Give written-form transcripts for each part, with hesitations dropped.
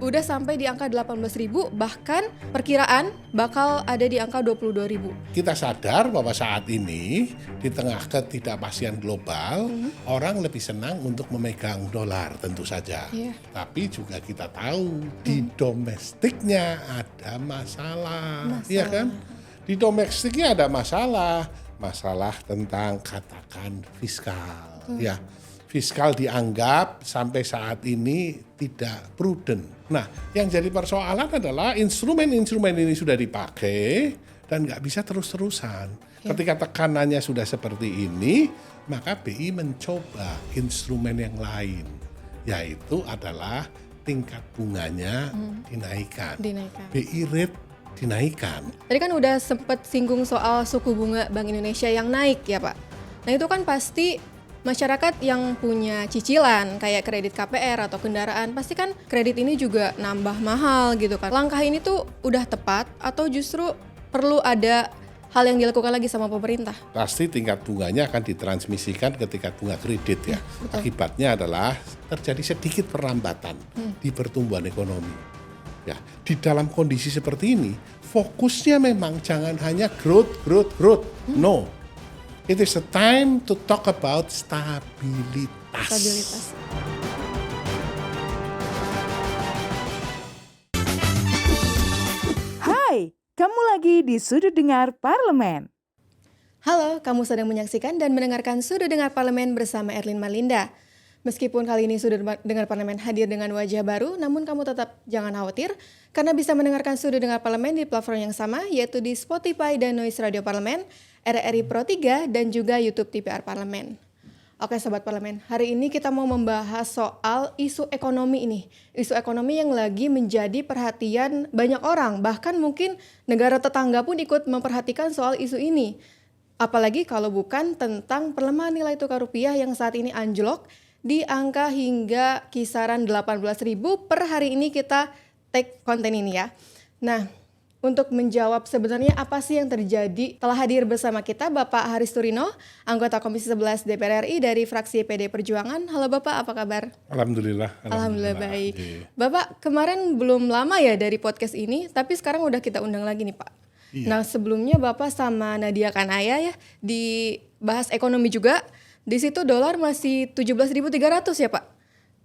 udah sampai di angka 18.000, bahkan perkiraan bakal ada di angka 22.000. Kita sadar bahwa saat ini di tengah ketidakpastian global, orang lebih senang untuk memegang dolar tentu saja. Iya. Tapi juga kita tahu di domestiknya ada masalah. Iya kan? Di domestiknya ada masalah tentang katakan fiskal. Ya, fiskal dianggap sampai saat ini tidak prudent. Nah, yang jadi persoalan adalah instrumen-instrumen ini sudah dipakai dan nggak bisa terus-terusan. Ketika tekanannya sudah seperti ini, maka BI mencoba instrumen yang lain, yaitu adalah tingkat bunganya dinaikkan. BI rate dinaikkan. Tadi kan udah sempet singgung soal suku bunga Bank Indonesia yang naik ya Pak. Nah itu kan pasti masyarakat yang punya cicilan kayak kredit KPR atau kendaraan, pasti kan kredit ini juga nambah mahal gitu kan. Langkah ini tuh udah tepat atau justru perlu ada hal yang dilakukan lagi sama pemerintah? Pasti tingkat bunganya akan ditransmisikan ke tingkat bunga kredit ya. Akibatnya adalah terjadi sedikit perlambatan di pertumbuhan ekonomi. Ya, di dalam kondisi seperti ini, fokusnya memang jangan hanya growth. No. It is a time to talk about stabilitas. Hai, kamu lagi di Sudut Dengar Parlemen. Halo, kamu sedang menyaksikan dan mendengarkan Sudut Dengar Parlemen bersama Erlin Malinda. Meskipun kali ini Sudut Dengar Parlemen hadir dengan wajah baru, namun kamu tetap jangan khawatir karena bisa mendengarkan Sudut Dengar Parlemen di platform yang sama, yaitu di Spotify dan Noise Radio Parlemen, RRI Pro 3, dan juga YouTube TPR Parlemen. Oke Sobat Parlemen, hari ini kita mau membahas soal isu ekonomi ini. Isu ekonomi yang lagi menjadi perhatian banyak orang, bahkan mungkin negara tetangga pun ikut memperhatikan soal isu ini. Apalagi kalau bukan tentang pelemahan nilai tukar rupiah yang saat ini anjlok di angka hingga kisaran 18.000 per hari ini kita take konten ini ya. Nah, untuk menjawab sebenarnya apa sih yang terjadi, telah hadir bersama kita Bapak Haris Turino, anggota Komisi 11 DPR RI dari fraksi PD Perjuangan. Halo Bapak, apa kabar? Alhamdulillah Baik. Bapak, kemarin belum lama ya dari podcast ini, tapi sekarang udah kita undang lagi nih Pak. Iya. Nah, sebelumnya Bapak sama Nadia Kanaya ya dibahas ekonomi juga. Di situ dolar masih 17.300 ya Pak.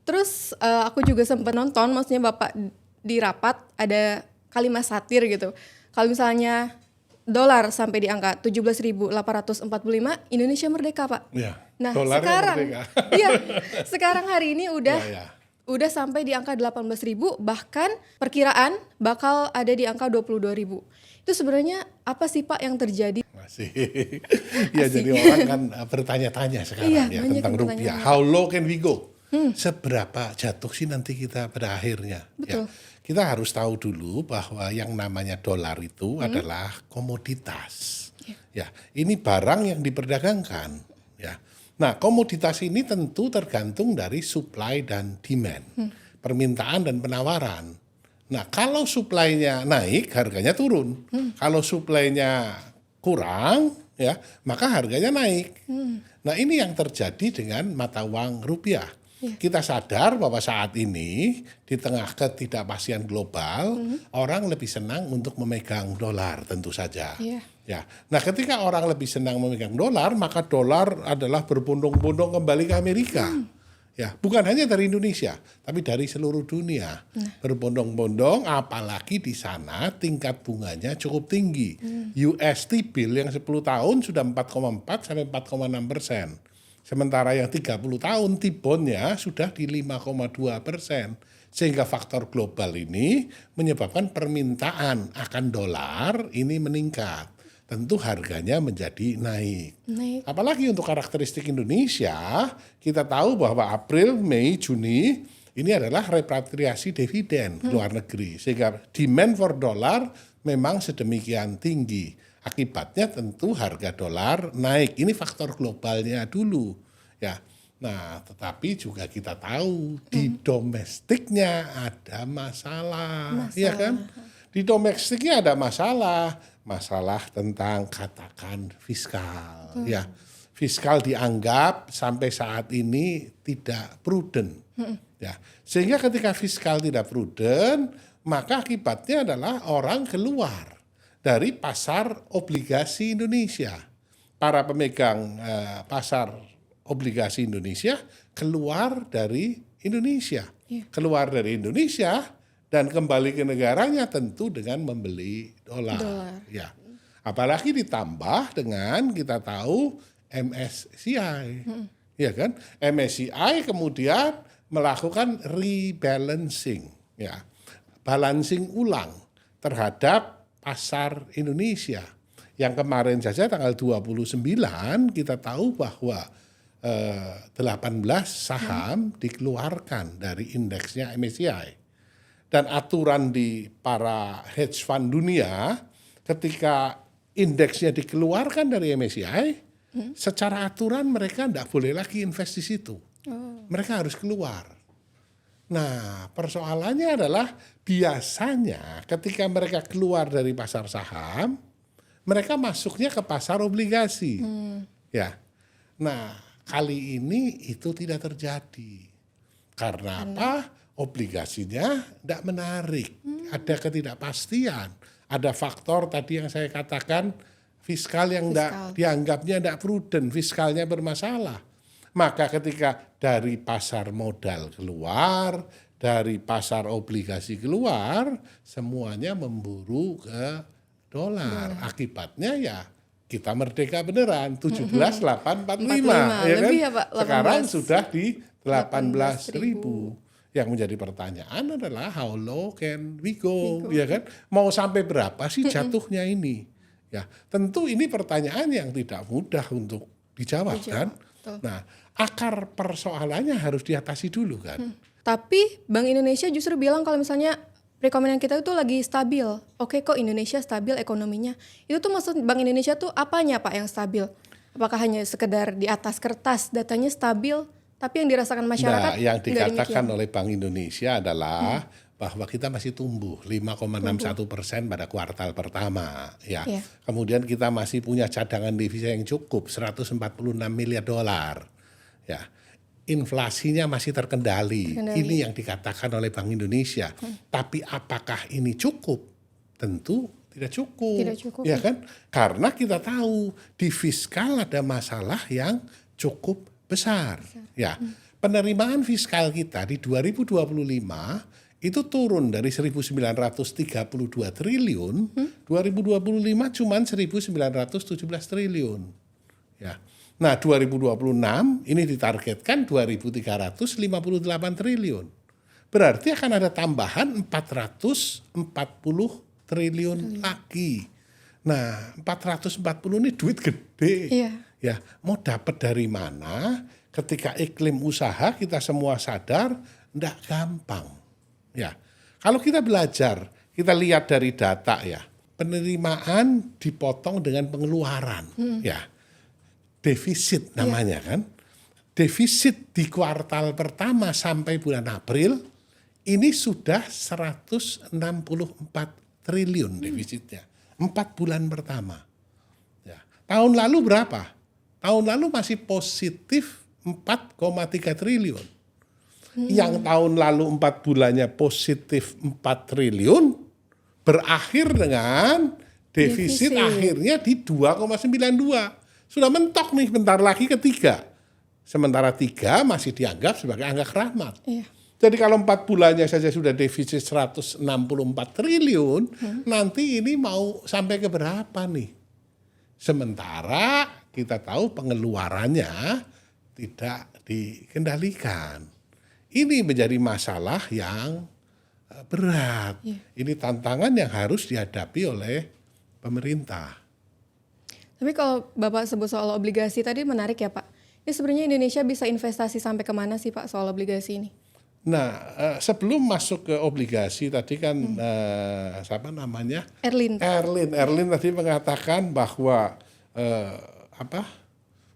Terus aku juga sempat nonton, maksudnya Bapak di rapat ada kalimat satir gitu. Kalau misalnya dolar sampai di angka 17.845, Indonesia merdeka Pak. Ya, nah sekarang merdeka. Iya, sekarang hari ini udah sampai di angka 18.000, bahkan perkiraan bakal ada di angka 22.000. Itu sebenarnya apa sih Pak yang terjadi? Ya jadi orang kan bertanya-tanya sekarang tentang rupiah. How low can we go? Seberapa jatuh sih nanti kita pada akhirnya? Ya, kita harus tahu dulu bahwa yang namanya dolar itu adalah komoditas. Ya, ini barang yang diperdagangkan. Ya, nah komoditas ini tentu tergantung dari supply dan demand, permintaan dan penawaran. Nah, kalau supply-nya naik, harganya turun. Kalau supply-nya kurang, ya, maka harganya naik. Nah, ini yang terjadi dengan mata uang rupiah. Kita sadar bahwa saat ini di tengah ketidakpastian global, orang lebih senang untuk memegang dolar tentu saja. Ya. Nah, ketika orang lebih senang memegang dolar, maka dolar adalah berbondong-bondong kembali ke Amerika. Ya, bukan hanya dari Indonesia, tapi dari seluruh dunia. Berbondong-bondong, apalagi di sana tingkat bunganya cukup tinggi. US T-bill yang 10 tahun sudah 4,4 sampai 4,6%. Sementara yang 30 tahun T-bondnya sudah di 5,2%. Sehingga faktor global ini menyebabkan permintaan akan dolar ini meningkat. Tentu harganya menjadi naik. Apalagi untuk karakteristik Indonesia, kita tahu bahwa April, Mei, Juni ini adalah repatriasi dividen ke luar negeri. Sehingga demand for dolar memang sedemikian tinggi. Akibatnya tentu harga dolar naik. Ini faktor globalnya dulu. Ya. Nah, tetapi juga kita tahu di domestiknya ada masalah. Ya kan? Di domestiknya ada masalah tentang katakan fiskal. Ya, fiskal dianggap sampai saat ini tidak prudent. Ya, sehingga ketika fiskal tidak prudent, maka akibatnya adalah orang keluar dari pasar obligasi Indonesia. Para pemegang pasar obligasi Indonesia keluar dari Indonesia. Keluar dari Indonesia dan kembali ke negaranya tentu dengan membeli dolar. Ya. Apalagi ditambah dengan kita tahu MSCI. Ya kan? MSCI kemudian melakukan rebalancing, ya, balancing ulang terhadap pasar Indonesia. Yang kemarin saja tanggal 29 kita tahu bahwa 18 saham dikeluarkan dari indeksnya MSCI. Dan aturan di para hedge fund dunia ketika indeksnya dikeluarkan dari MSCI, secara aturan mereka tidak boleh lagi invest di situ. Mereka harus keluar. Nah, persoalannya adalah biasanya ketika mereka keluar dari pasar saham, mereka masuknya ke pasar obligasi. Ya. Nah, kali ini itu tidak terjadi. Karena apa? Obligasinya tidak menarik. Ada ketidakpastian. Ada faktor tadi yang saya katakan fiskal yang dianggapnya tidak prudent, fiskalnya bermasalah. Maka ketika dari pasar modal keluar, dari pasar obligasi keluar, semuanya memburu ke dolar. Akibatnya ya kita merdeka beneran 17.845 ya kan? Ya, Pak, Sekarang sudah di 18.000. Yang menjadi pertanyaan adalah how low can we go, ya kan? Mau sampai berapa sih jatuhnya ini? Ya, tentu ini pertanyaan yang tidak mudah untuk dijawab kan? Nah, akar persoalannya harus diatasi dulu kan. Tapi Bank Indonesia justru bilang kalau misalnya perekonomian kita itu lagi stabil. Oke kok Indonesia stabil ekonominya. Itu tuh maksud Bank Indonesia tuh apanya Pak yang stabil? Apakah hanya sekedar di atas kertas datanya stabil, tapi yang dirasakan masyarakat yang dikatakan oleh Bank Indonesia adalah bahwa kita masih tumbuh 5,61% pada kuartal pertama. Ya. Kemudian kita masih punya cadangan devisa yang cukup 146 miliar dolar. Ya, inflasinya masih terkendali. Ini yang dikatakan oleh Bank Indonesia. Tapi apakah ini cukup? Tentu tidak cukup. Ya kan? Karena kita tahu di fiskal ada masalah yang cukup besar. Ya, penerimaan fiskal kita di 2025 itu turun dari 1.932 triliun, 2025 cuma 1.917 triliun. Ya. Nah, 2026 ini ditargetkan 2.358 triliun. Berarti akan ada tambahan 440 triliun lagi. Nah, 440 ini duit gede. Ya, mau dapat dari mana? Ketika iklim usaha kita semua sadar enggak gampang. Ya. Kalau kita belajar, kita lihat dari data ya. Penerimaan dipotong dengan pengeluaran, ya. Defisit namanya kan. Defisit di kuartal pertama sampai bulan April ini sudah 164 triliun defisitnya. 4 bulan pertama. Ya. Tahun lalu berapa? Tahun lalu masih positif 4,3 triliun. Yang tahun lalu 4 bulannya positif 4 triliun berakhir dengan defisit akhirnya di 2,92. Sudah mentok nih, bentar lagi ketiga. Sementara 3 masih dianggap sebagai angka keramat. Jadi kalau 4 bulannya saja sudah defisit 164 triliun, nanti ini mau sampai ke berapa nih? Sementara kita tahu pengeluarannya tidak dikendalikan. Ini menjadi masalah yang berat. Ini tantangan yang harus dihadapi oleh pemerintah. Tapi kalau Bapak sebut soal obligasi tadi menarik ya Pak. Ini sebenarnya Indonesia bisa investasi sampai kemana sih Pak soal obligasi ini? Nah, sebelum masuk ke obligasi tadi kan siapa namanya? Erlin Tadi mengatakan bahwa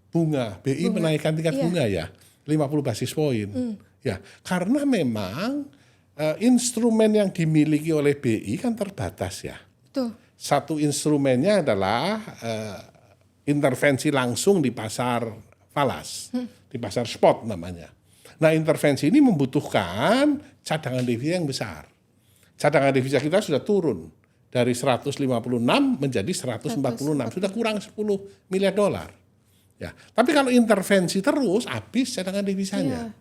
bunga BI menaikkan tingkat bunga ya 50 basis poin. Ya, karena memang instrumen yang dimiliki oleh BI kan terbatas ya. Satu instrumennya adalah intervensi langsung di pasar falas, di pasar spot namanya. Nah, intervensi ini membutuhkan cadangan devisa yang besar. Cadangan devisa kita sudah turun dari 156 menjadi 146, sudah kurang 10 miliar dolar. Ya, tapi kalau intervensi terus habis cadangan devisanya.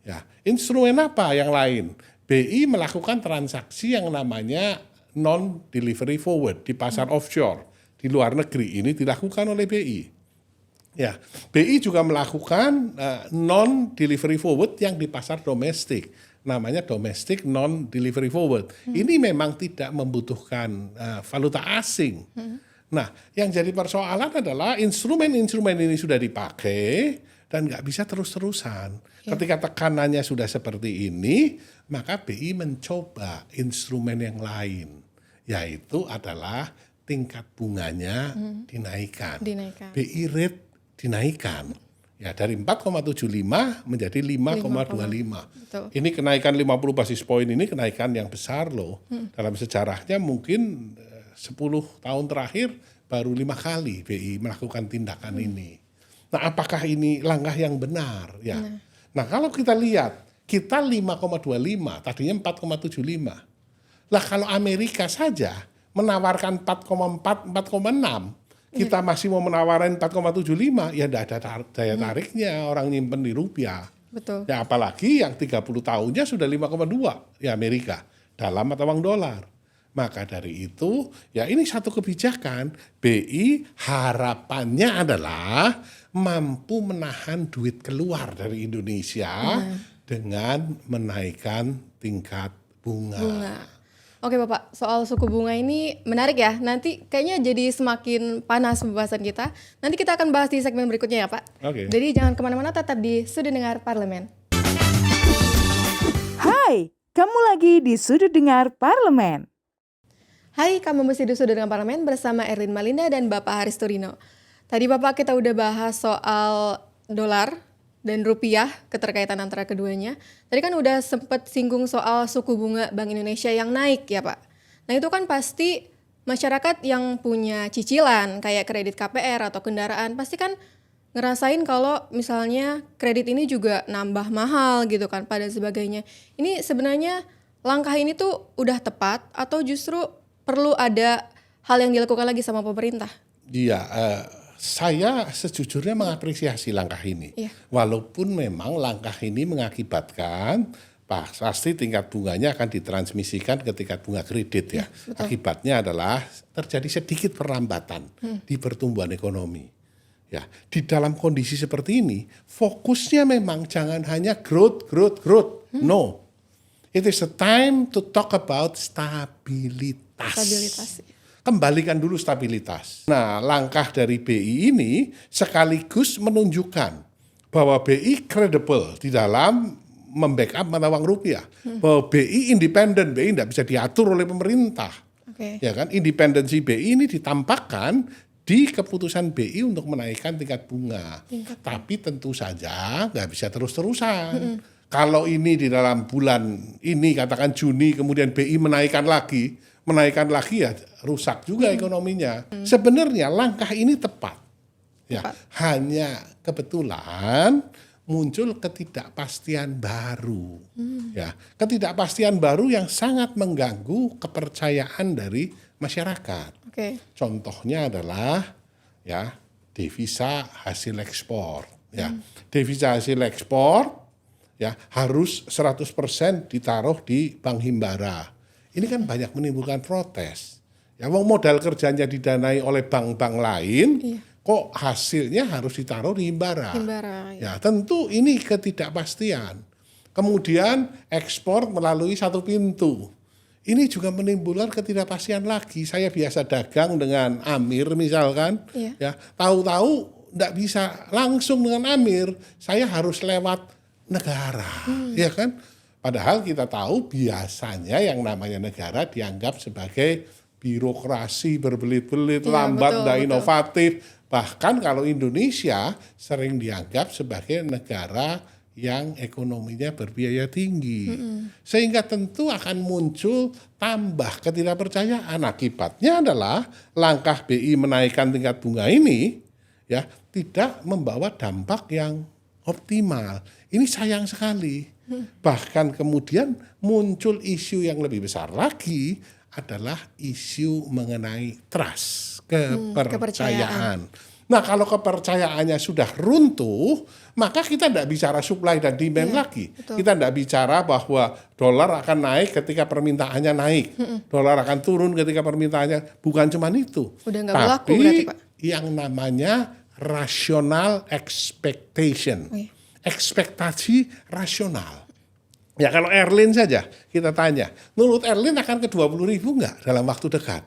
Ya, instrumen apa yang lain? BI melakukan transaksi yang namanya non-delivery forward di pasar offshore. Di luar negeri ini dilakukan oleh BI. Ya, BI juga melakukan non-delivery forward yang di pasar domestik. Namanya domestic non-delivery forward. Ini memang tidak membutuhkan valuta asing. Nah, yang jadi persoalan adalah instrumen-instrumen ini sudah dipakai dan nggak bisa terus-terusan. Ketika tekanannya sudah seperti ini, maka BI mencoba instrumen yang lain, yaitu adalah tingkat bunganya dinaikkan. BI rate dinaikkan. Ya, dari 4,75 menjadi 5,25. Ini kenaikan 50 basis poin ini kenaikan yang besar loh. Dalam sejarahnya mungkin 10 tahun terakhir baru 5 kali BI melakukan tindakan ini. Nah, apakah ini langkah yang benar? Ya. Nah, kalau kita lihat, kita 5,25, tadinya 4,75. Lah kalau Amerika saja menawarkan 4,4, 4,6, kita masih mau menawarkan 4,75, ya tidak ada daya tariknya orang nyimpen di rupiah. Betul. Ya apalagi yang 30 tahunnya sudah 5,2 di Amerika, dalam atau uang dolar. Maka dari itu, ya ini satu kebijakan, BI harapannya adalah mampu menahan duit keluar dari Indonesia dengan menaikkan tingkat bunga. Oke Bapak, soal suku bunga ini menarik ya. Nanti kayaknya jadi semakin panas pembahasan kita. Nanti kita akan bahas di segmen berikutnya ya Pak. Oke. Jadi jangan kemana-mana, tetap di Sudut Dengar Parlemen. Hai, kamu lagi di Sudut Dengar Parlemen. Hai, kamu masih di Sudut Dengar Parlemen bersama Erlin Malinda dan Bapak Haris Turino. Tadi Bapak kita udah bahas soal dolar dan rupiah, keterkaitan antara keduanya. Tadi kan udah sempat singgung soal suku bunga Bank Indonesia yang naik ya Pak. Nah itu kan pasti masyarakat yang punya cicilan kayak kredit KPR atau kendaraan pasti kan ngerasain kalau misalnya kredit ini juga nambah mahal gitu kan pada sebagainya. Ini sebenarnya langkah ini tuh udah tepat atau justru perlu ada hal yang dilakukan lagi sama pemerintah? Iya, saya sejujurnya mengapresiasi langkah ini. Walaupun memang langkah ini mengakibatkan pasti tingkat bunganya akan ditransmisikan ke tingkat bunga kredit ya. Akibatnya adalah terjadi sedikit perlambatan di pertumbuhan ekonomi. Ya, di dalam kondisi seperti ini, fokusnya memang jangan hanya growth. No. It is a time to talk about stabilitas. Kembalikan dulu stabilitas. Nah, langkah dari BI ini sekaligus menunjukkan bahwa BI credible di dalam membackup mata uang rupiah. Bahwa BI independen, BI tidak bisa diatur oleh pemerintah. Ya kan, independensi BI ini ditampakkan di keputusan BI untuk menaikkan tingkat bunga. Tapi tentu saja nggak bisa terus-terusan. Kalau ini di dalam bulan ini, katakan Juni, kemudian BI menaikkan lagi ya rusak juga ekonominya. Sebenarnya langkah ini tepat. Ya, hanya kebetulan muncul ketidakpastian baru. Ya, ketidakpastian baru yang sangat mengganggu kepercayaan dari masyarakat. Contohnya adalah ya devisa hasil ekspor. Ya, devisa hasil ekspor ya harus 100% ditaruh di bank himbara. Ini kan banyak menimbulkan protes. Ya, modal kerjanya didanai oleh bank-bank lain, kok hasilnya harus ditaruh di himbara. Ya, tentu ini ketidakpastian. Kemudian ekspor melalui satu pintu. Ini juga menimbulkan ketidakpastian lagi. Saya biasa dagang dengan Amir misalkan, ya tahu-tahu nggak bisa langsung dengan Amir, saya harus lewat negara, ya kan? Padahal kita tahu biasanya yang namanya negara dianggap sebagai birokrasi berbelit-belit, lambat, tidak inovatif. Bahkan kalau Indonesia sering dianggap sebagai negara yang ekonominya berbiaya tinggi. Sehingga tentu akan muncul tambah ketidakpercayaan. Akibatnya adalah langkah BI menaikkan tingkat bunga ini ya tidak membawa dampak yang optimal. Ini sayang sekali. Bahkan kemudian muncul isu yang lebih besar lagi adalah isu mengenai trust, kepercayaan. Nah, kalau kepercayaannya sudah runtuh, maka kita tidak bicara supply dan demand lagi. Betul. Kita tidak bicara bahwa dolar akan naik ketika permintaannya naik. Dolar akan turun ketika permintaannya. Bukan cuma itu. Udah nggak berlaku berarti, Pak. Yang namanya rational expectation. Ekspektasi rasional. Ya kalau Erlin saja kita tanya, menurut Erlin akan ke 20.000 nggak dalam waktu dekat?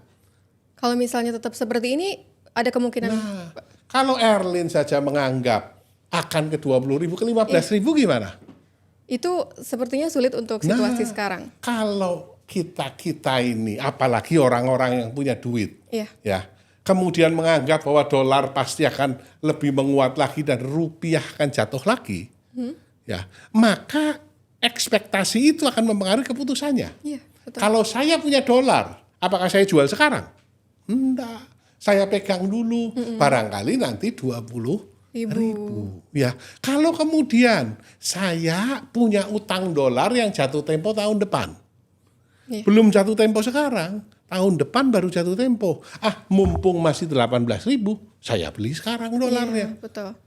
Kalau misalnya tetap seperti ini, ada kemungkinan. Nah, kalau Erlin saja menganggap akan ke 20.000, ke 15.000 gimana? Itu sepertinya sulit untuk situasi sekarang. Kalau kita ini, apalagi orang-orang yang punya duit, Iya. ya, kemudian menganggap bahwa dolar pasti akan lebih menguat lagi dan rupiah akan jatuh lagi, ya, maka ekspektasi itu akan mempengaruhi keputusannya. Iya, betul. Kalau saya punya dolar, apakah saya jual sekarang? Enggak. Saya pegang dulu, barangkali nanti 20.000. Ya, kalau kemudian saya punya utang dolar yang jatuh tempo tahun depan, belum jatuh tempo sekarang, tahun depan baru jatuh tempo. Mumpung masih 18.000, saya beli sekarang dolarnya. Iya, betul.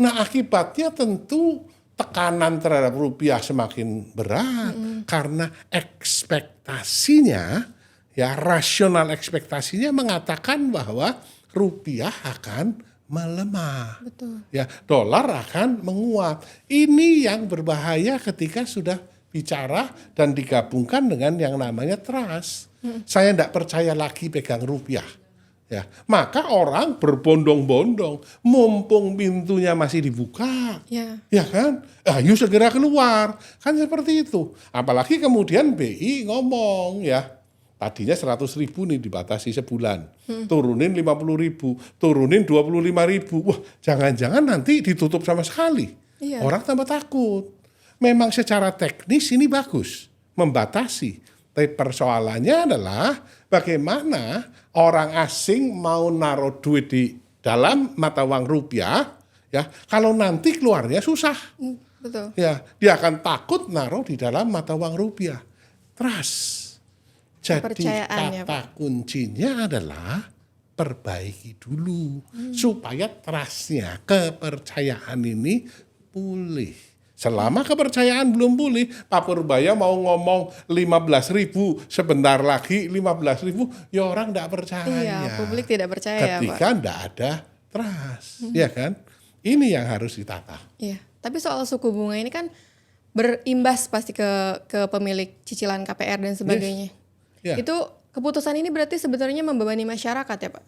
Nah, akibatnya tentu tekanan terhadap rupiah semakin berat karena ekspektasinya, ya rasional ekspektasinya mengatakan bahwa rupiah akan melemah. Betul. Ya, dolar akan menguat. Ini yang berbahaya ketika sudah bicara dan digabungkan dengan yang namanya trust. Saya tidak percaya lagi pegang rupiah. Ya, maka orang berbondong-bondong, mumpung pintunya masih dibuka, ya kan? Ayo segera keluar, kan seperti itu. Apalagi kemudian BI ngomong, ya, tadinya 100.000 nih dibatasi sebulan, turunin 50.000, turunin 25.000. Wah, jangan-jangan nanti ditutup sama sekali. Iya. Orang tambah takut. Memang secara teknis ini bagus, membatasi. Tapi persoalannya adalah bagaimana orang asing mau naruh duit di dalam mata uang rupiah, ya, kalau nanti keluarnya susah. Betul. Ya, dia akan takut naruh di dalam mata uang rupiah. Trust. Jadi kata kuncinya adalah perbaiki dulu supaya trustnya, kepercayaan ini pulih. Selama kepercayaan belum pulih, Pak Purbaya mau ngomong 15.000, sebentar lagi 15.000, ya orang tidak percaya. Iya, publik tidak percaya, ketika Pak. tidak ada trust, ya kan? Ini yang harus ditata. Iya, tapi soal suku bunga ini kan berimbas pasti ke pemilik cicilan KPR dan sebagainya. Yes. Itu keputusan ini berarti sebenarnya membebani masyarakat ya, Pak?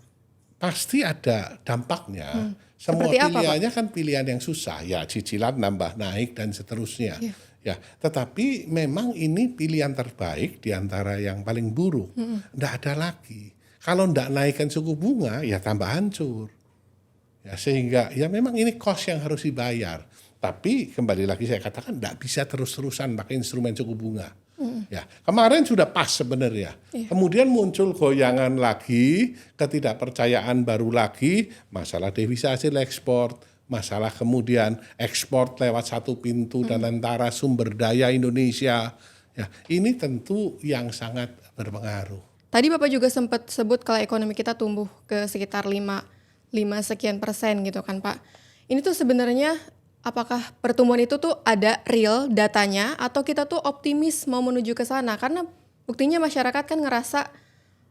Pasti ada dampaknya. Semua Seperti apa, pilihannya kan pilihan yang susah. Ya, cicilan nambah naik dan seterusnya. Ya, tetapi memang ini pilihan terbaik di antara yang paling buruk. Nggak ada lagi. Kalau nggak naikkan suku bunga, ya tambah hancur. Ya, sehingga ya memang ini cost yang harus dibayar. Tapi kembali lagi saya katakan nggak bisa terus-terusan pakai instrumen suku bunga. Ya, kemarin sudah pas sebenarnya. Kemudian muncul goyangan lagi, ketidakpercayaan baru lagi, masalah devisa hasil ekspor, masalah kemudian ekspor lewat satu pintu dan antara sumber daya Indonesia. Ya, ini tentu yang sangat berpengaruh. Tadi Bapak juga sempat sebut kalau ekonomi kita tumbuh ke sekitar 5 sekian persen gitu kan, Pak. Ini tuh sebenarnya apakah pertumbuhan itu tuh ada real datanya atau kita tuh optimis mau menuju ke sana? Karena buktinya masyarakat kan ngerasa,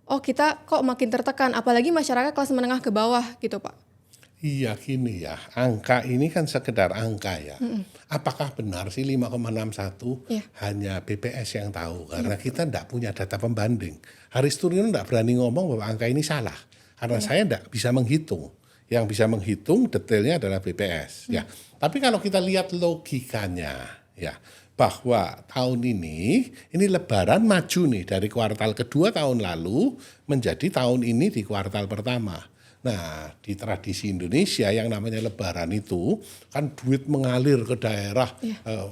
oh kita kok makin tertekan, apalagi masyarakat kelas menengah ke bawah gitu, Pak. Iya gini ya, angka ini kan sekedar angka ya. Apakah benar sih 5,61 hanya BPS yang tahu? Karena kita tidak punya data pembanding. Haris Turino tidak berani ngomong bahwa angka ini salah. Karena saya tidak bisa menghitung. Yang bisa menghitung detailnya adalah BPS. Ya. Tapi kalau kita lihat logikanya, ya, bahwa tahun ini Lebaran maju nih dari kuartal kedua tahun lalu menjadi tahun ini di kuartal pertama. Nah, di tradisi Indonesia yang namanya Lebaran itu kan duit mengalir ke daerah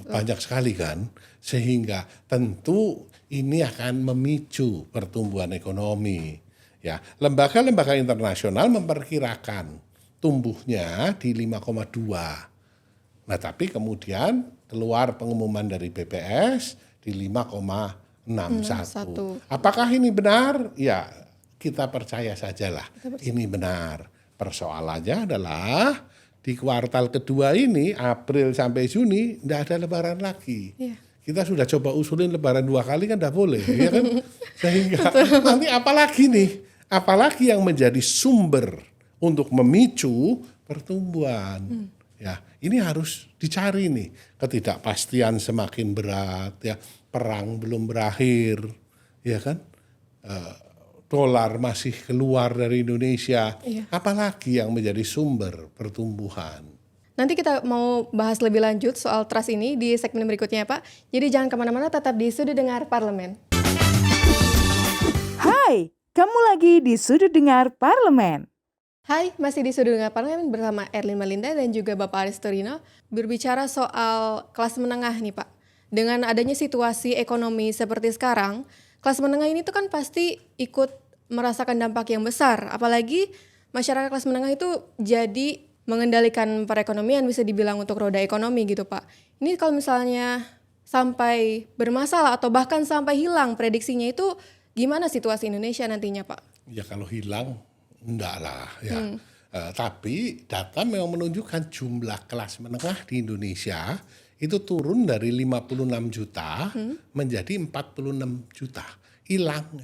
banyak sekali kan, sehingga tentu ini akan memicu pertumbuhan ekonomi. Ya, lembaga-lembaga internasional memperkirakan tumbuhnya di 5,2. Nah, tapi kemudian keluar pengumuman dari BPS di 5,61. Apakah ini benar? Ya, kita percaya sajalah. Ini benar. Persoalannya adalah di kuartal kedua ini, April sampai Juni, tidak ada lebaran lagi. Iya. Kita sudah coba usulin lebaran 2 kali kan tidak boleh, ya kan? Sehingga nanti apalagi nih? Apalagi yang menjadi sumber untuk memicu pertumbuhan. Ya, ini harus dicari nih. Ketidakpastian semakin berat, ya. Perang belum berakhir, ya kan? Dolar masih keluar dari Indonesia. Iya. Apalagi yang menjadi sumber pertumbuhan. Nanti kita mau bahas lebih lanjut soal trust ini di segmen berikutnya, Pak. Jadi jangan kemana-mana, tetap di Sudut Dengar Parlemen. Hai, kamu lagi di Sudut Dengar Parlemen. Hai, masih di Sudut Dengar Parlemen bersama Erlin Malinda dan juga Bapak Aristorino. Berbicara soal kelas menengah nih, Pak. Dengan adanya situasi ekonomi seperti sekarang, kelas menengah ini tuh kan pasti ikut merasakan dampak yang besar. Apalagi masyarakat kelas menengah itu jadi mengendalikan perekonomian, bisa dibilang untuk roda ekonomi gitu, Pak. Ini kalau misalnya sampai bermasalah atau bahkan sampai hilang prediksinya itu gimana situasi Indonesia nantinya, Pak? Ya kalau hilang, enggak lah ya. Tapi data memang menunjukkan jumlah kelas menengah di Indonesia itu turun dari 56 juta menjadi 46 juta. Hilang 10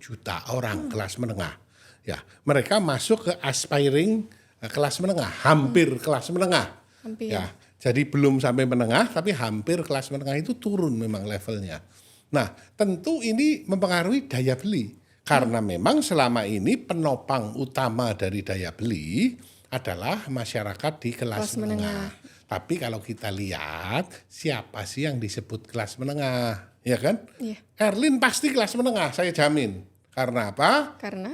juta orang kelas menengah. Ya, mereka masuk ke aspiring kelas menengah, hampir kelas menengah. Hampir. Ya, jadi belum sampai menengah tapi hampir kelas menengah itu turun memang levelnya. Nah, tentu ini mempengaruhi daya beli. Karena memang selama ini penopang utama dari daya beli adalah masyarakat di kelas menengah. Tapi kalau kita lihat siapa sih yang disebut kelas menengah, ya kan? Iya. Erlin pasti kelas menengah, saya jamin. Karena apa? Karena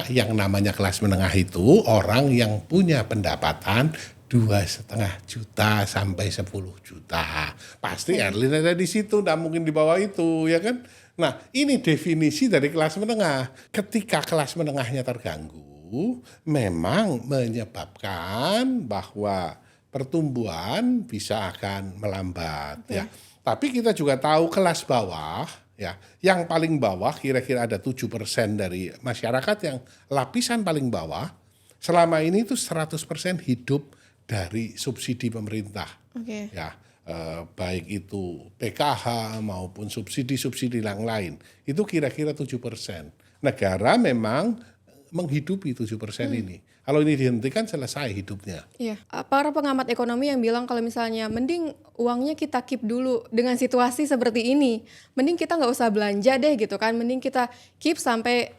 yang namanya kelas menengah itu orang yang punya pendapatan 2,5 juta sampai 10 juta. Pasti Erlin ada di situ, tidak mungkin di bawah itu, ya kan? Nah, ini definisi dari kelas menengah. Ketika kelas menengahnya terganggu, memang menyebabkan bahwa pertumbuhan bisa akan melambat. Ya. Tapi kita juga tahu kelas bawah, ya, yang paling bawah kira-kira ada 7% dari masyarakat yang lapisan paling bawah, selama ini itu 100% hidup dari subsidi pemerintah. Ya. Baik itu PKH maupun subsidi-subsidi yang lain, itu kira-kira 7%. Negara memang menghidupi 7% ini. Kalau ini dihentikan selesai hidupnya. Iya. Para pengamat ekonomi yang bilang kalau misalnya mending uangnya kita keep dulu dengan situasi seperti ini. Mending kita nggak usah belanja deh gitu kan. Mending kita keep sampai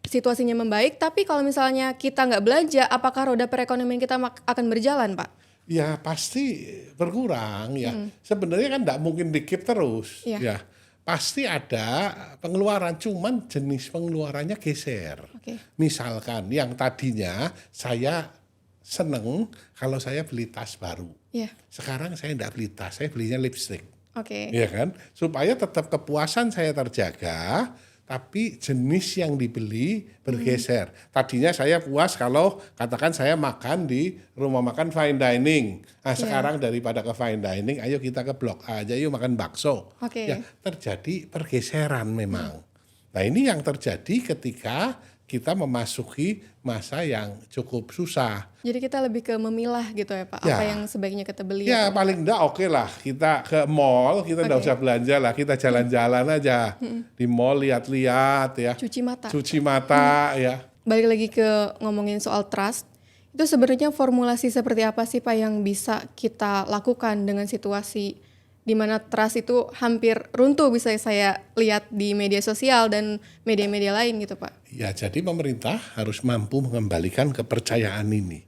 situasinya membaik. Tapi kalau misalnya kita nggak belanja, apakah roda perekonomian kita akan berjalan, Pak? Ya pasti berkurang ya. Sebenarnya kan tidak mungkin di-keep terus. Ya pasti ada pengeluaran, cuman jenis pengeluarannya geser. Misalkan yang tadinya saya seneng kalau saya beli tas baru. Sekarang saya tidak beli tas, saya belinya lipstick. Ya kan? Supaya tetap kepuasan saya terjaga. Tapi jenis yang dibeli bergeser. Tadinya saya puas kalau katakan saya makan di rumah makan fine dining. Nah sekarang daripada ke fine dining, ayo kita ke Blok A aja yuk makan bakso. Ya, terjadi pergeseran memang. Nah ini yang terjadi ketika kita memasuki masa yang cukup susah. Jadi kita lebih ke memilah gitu ya Pak, apa yang sebaiknya kita beli. Ya paling enggak oke lah, kita ke mall, kita enggak usah belanja lah, kita jalan-jalan aja. Di mall lihat-lihat ya. Cuci mata ya. Balik lagi ke ngomongin soal trust, itu sebenarnya formulasi seperti apa sih Pak yang bisa kita lakukan dengan situasi di mana trust itu hampir runtuh, bisa saya lihat di media sosial dan media-media lain gitu Pak. Ya jadi pemerintah harus mampu mengembalikan kepercayaan ini.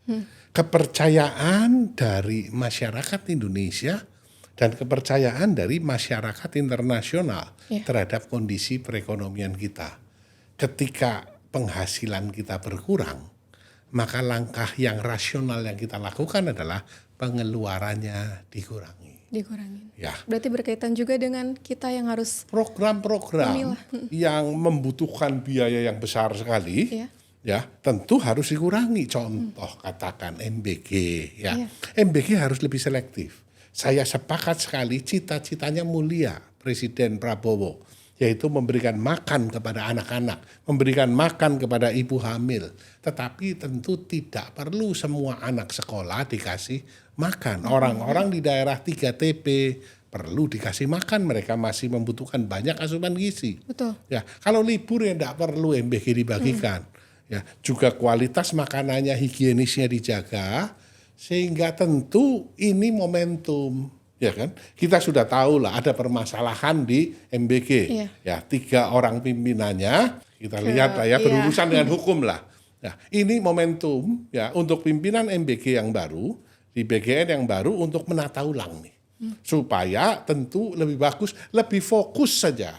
Kepercayaan dari masyarakat Indonesia dan kepercayaan dari masyarakat internasional terhadap kondisi perekonomian kita. Ketika penghasilan kita berkurang, maka langkah yang rasional yang kita lakukan adalah pengeluarannya dikurangi. Ya. Berarti berkaitan juga dengan kita yang harus program-program yang membutuhkan biaya yang besar sekali, ya tentu harus dikurangi. Contoh katakan MBG, ya. Iya. MBG harus lebih selektif. Saya sepakat sekali cita-citanya mulia Presiden Prabowo, yaitu memberikan makan kepada anak-anak, memberikan makan kepada ibu hamil. Tetapi tentu tidak perlu semua anak sekolah dikasih makan. Orang-orang di daerah 3TP perlu dikasih makan, mereka masih membutuhkan banyak asupan gizi. Betul. Ya, kalau libur ya tidak perlu MBG dibagikan. Ya, juga kualitas makanannya, higienisnya dijaga, sehingga tentu ini momentum. Ya kan, kita sudah tahu lah ada permasalahan di MBG. Iya. Ya, 3 orang pimpinannya kita lihat lah ya, iya. berurusan dengan hukum lah. Ya, ini momentum ya untuk pimpinan MBG yang baru, di BGN yang baru untuk menata ulang nih. Supaya tentu lebih bagus, lebih fokus saja.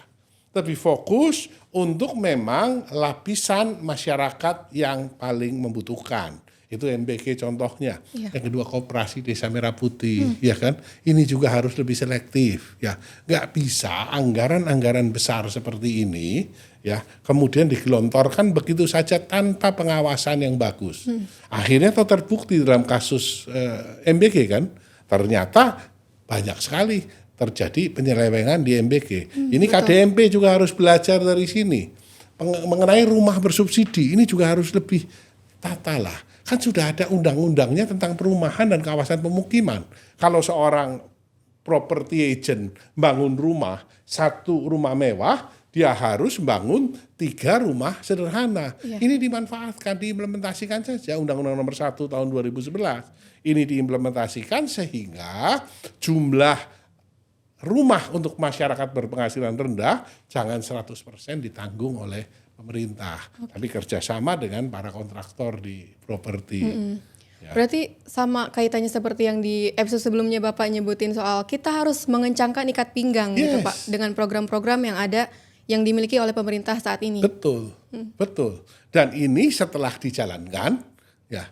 Lebih fokus untuk memang lapisan masyarakat yang paling membutuhkan. Itu MBG contohnya. Iya. Yang kedua koperasi Desa Merah Putih, ya kan? Ini juga harus lebih selektif, ya. Nggak bisa anggaran-anggaran besar seperti ini, ya, kemudian digelontorkan begitu saja tanpa pengawasan yang bagus. Akhirnya terbukti dalam kasus MBG kan, ternyata banyak sekali terjadi penyelewengan di MBG. Ini KDMP juga harus belajar dari sini. Mengenai rumah bersubsidi, ini juga harus lebih tata lah. Kan sudah ada undang-undangnya tentang perumahan dan kawasan pemukiman. Kalau seorang property agent bangun rumah, 1 rumah mewah, dia harus bangun 3 rumah sederhana. Iya. Ini dimanfaatkan, diimplementasikan saja Undang-Undang Nomor 1 tahun 2011. Ini diimplementasikan sehingga jumlah rumah untuk masyarakat berpenghasilan rendah jangan 100% ditanggung oleh pemerintah, tapi kerjasama dengan para kontraktor di properti. Ya. Berarti sama kaitannya seperti yang di episode sebelumnya Bapak nyebutin soal kita harus mengencangkan ikat pinggang gitu Yes. Pak, dengan program-program yang ada yang dimiliki oleh pemerintah saat ini. Betul, betul. Dan ini setelah dijalankan, ya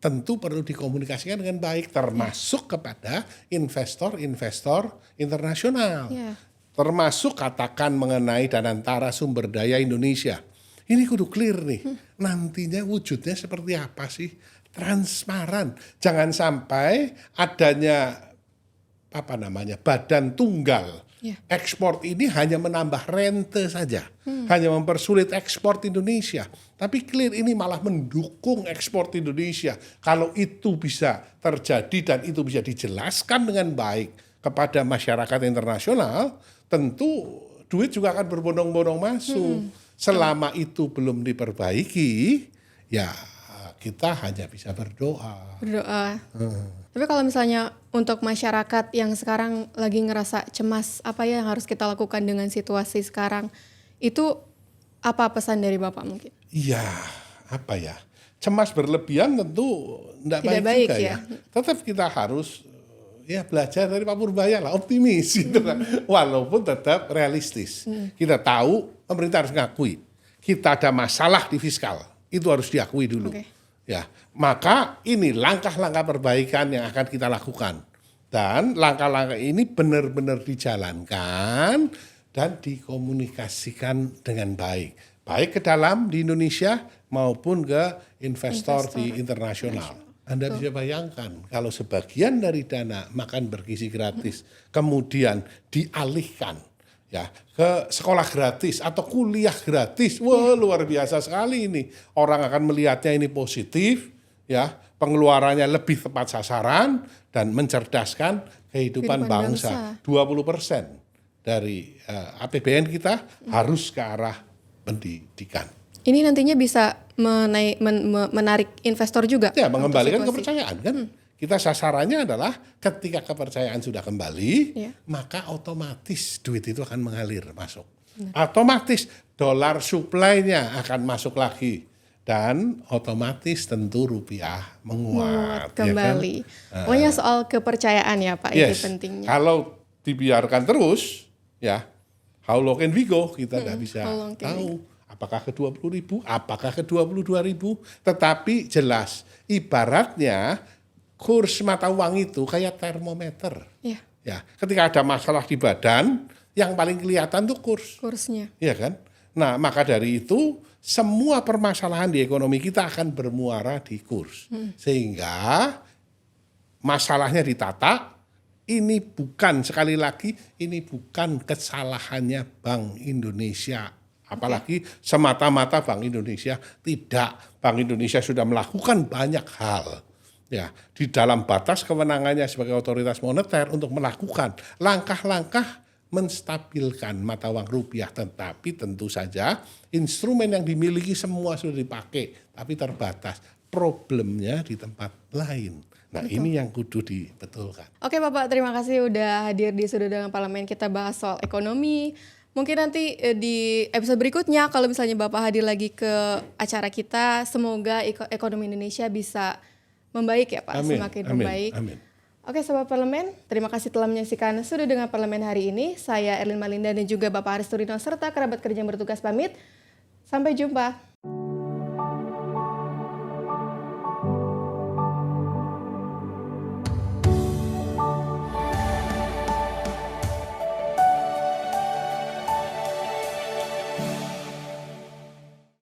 tentu perlu dikomunikasikan dengan baik, termasuk kepada investor-investor internasional. Ya. Termasuk katakan mengenai Danantara Sumber Daya Indonesia. Ini kudu clear nih, nantinya wujudnya seperti apa sih? Transparan. Jangan sampai adanya badan tunggal. Ya. Ekspor ini hanya menambah rente saja, hanya mempersulit ekspor Indonesia. Tapi clear ini malah mendukung ekspor Indonesia. Kalau itu bisa terjadi dan itu bisa dijelaskan dengan baik kepada masyarakat internasional, tentu duit juga akan berbondong-bondong masuk. Selama itu belum diperbaiki, ya kita hanya bisa berdoa. Berdoa. Tapi kalau misalnya untuk masyarakat yang sekarang lagi ngerasa cemas, apa ya yang harus kita lakukan dengan situasi sekarang? Itu apa pesan dari Bapak mungkin? Iya, apa ya? Cemas berlebihan tentu tidak baik juga ya. Tetap kita harus ya belajar dari Pak Purbaya lah, optimis gitu kan. Walaupun tetap realistis. Kita tahu pemerintah harus ngakui kita ada masalah di fiskal. Itu harus diakui dulu. Oke. Ya, maka ini langkah-langkah perbaikan yang akan kita lakukan. Dan langkah-langkah ini benar-benar dijalankan dan dikomunikasikan dengan baik. Baik ke dalam di Indonesia maupun ke investor di internasional. Anda bisa bayangkan kalau sebagian dari dana makan bergizi gratis kemudian dialihkan ya ke sekolah gratis atau kuliah gratis. Wah, luar biasa sekali ini. Orang akan melihatnya ini positif ya, pengeluarannya lebih tepat sasaran dan mencerdaskan kehidupan bangsa. 20% dari APBN kita harus ke arah pendidikan. Ini nantinya bisa menarik investor juga. Ya, mengembalikan kepercayaan kan. Kita sasarannya adalah ketika kepercayaan sudah kembali, maka otomatis duit itu akan mengalir masuk. Otomatis dolar supply-nya akan masuk lagi. Dan otomatis tentu rupiah menguat. Kembali. Ya kan? Pokoknya soal kepercayaan ya Pak, itu pentingnya. Kalau dibiarkan terus, ya how low can we go? Kita nggak bisa tahu. Apakah ke 20.000, apakah ke 22.000, tetapi jelas ibaratnya kurs mata uang itu kayak termometer. Ya, ketika ada masalah di badan, yang paling kelihatan tuh kursnya. Iya kan? Nah, maka dari itu semua permasalahan di ekonomi kita akan bermuara di kurs. Sehingga masalahnya ditata, ini bukan, sekali lagi, ini bukan kesalahannya Bank Indonesia. Apalagi semata-mata Bank Indonesia, tidak. Bank Indonesia sudah melakukan banyak hal. Ya, di dalam batas kewenangannya sebagai otoritas moneter untuk melakukan langkah-langkah menstabilkan mata uang rupiah, tetapi tentu saja instrumen yang dimiliki semua sudah dipakai, tapi terbatas. Problemnya di tempat lain. Nah, ini yang kudu dibetulkan. Oke Bapak, terima kasih udah hadir di Sudut Dengan Parlemen. Kita bahas soal ekonomi. Mungkin nanti di episode berikutnya kalau misalnya Bapak hadir lagi ke acara kita, semoga ekonomi Indonesia bisa membaik ya Pak, semakin membaik. Amin. Oke Sobat Parlemen, terima kasih telah menyaksikan Sudut Dengan Parlemen hari ini. Saya Erlin Malinda dan juga Bapak Aris Turino serta kerabat kerja yang bertugas pamit. Sampai jumpa.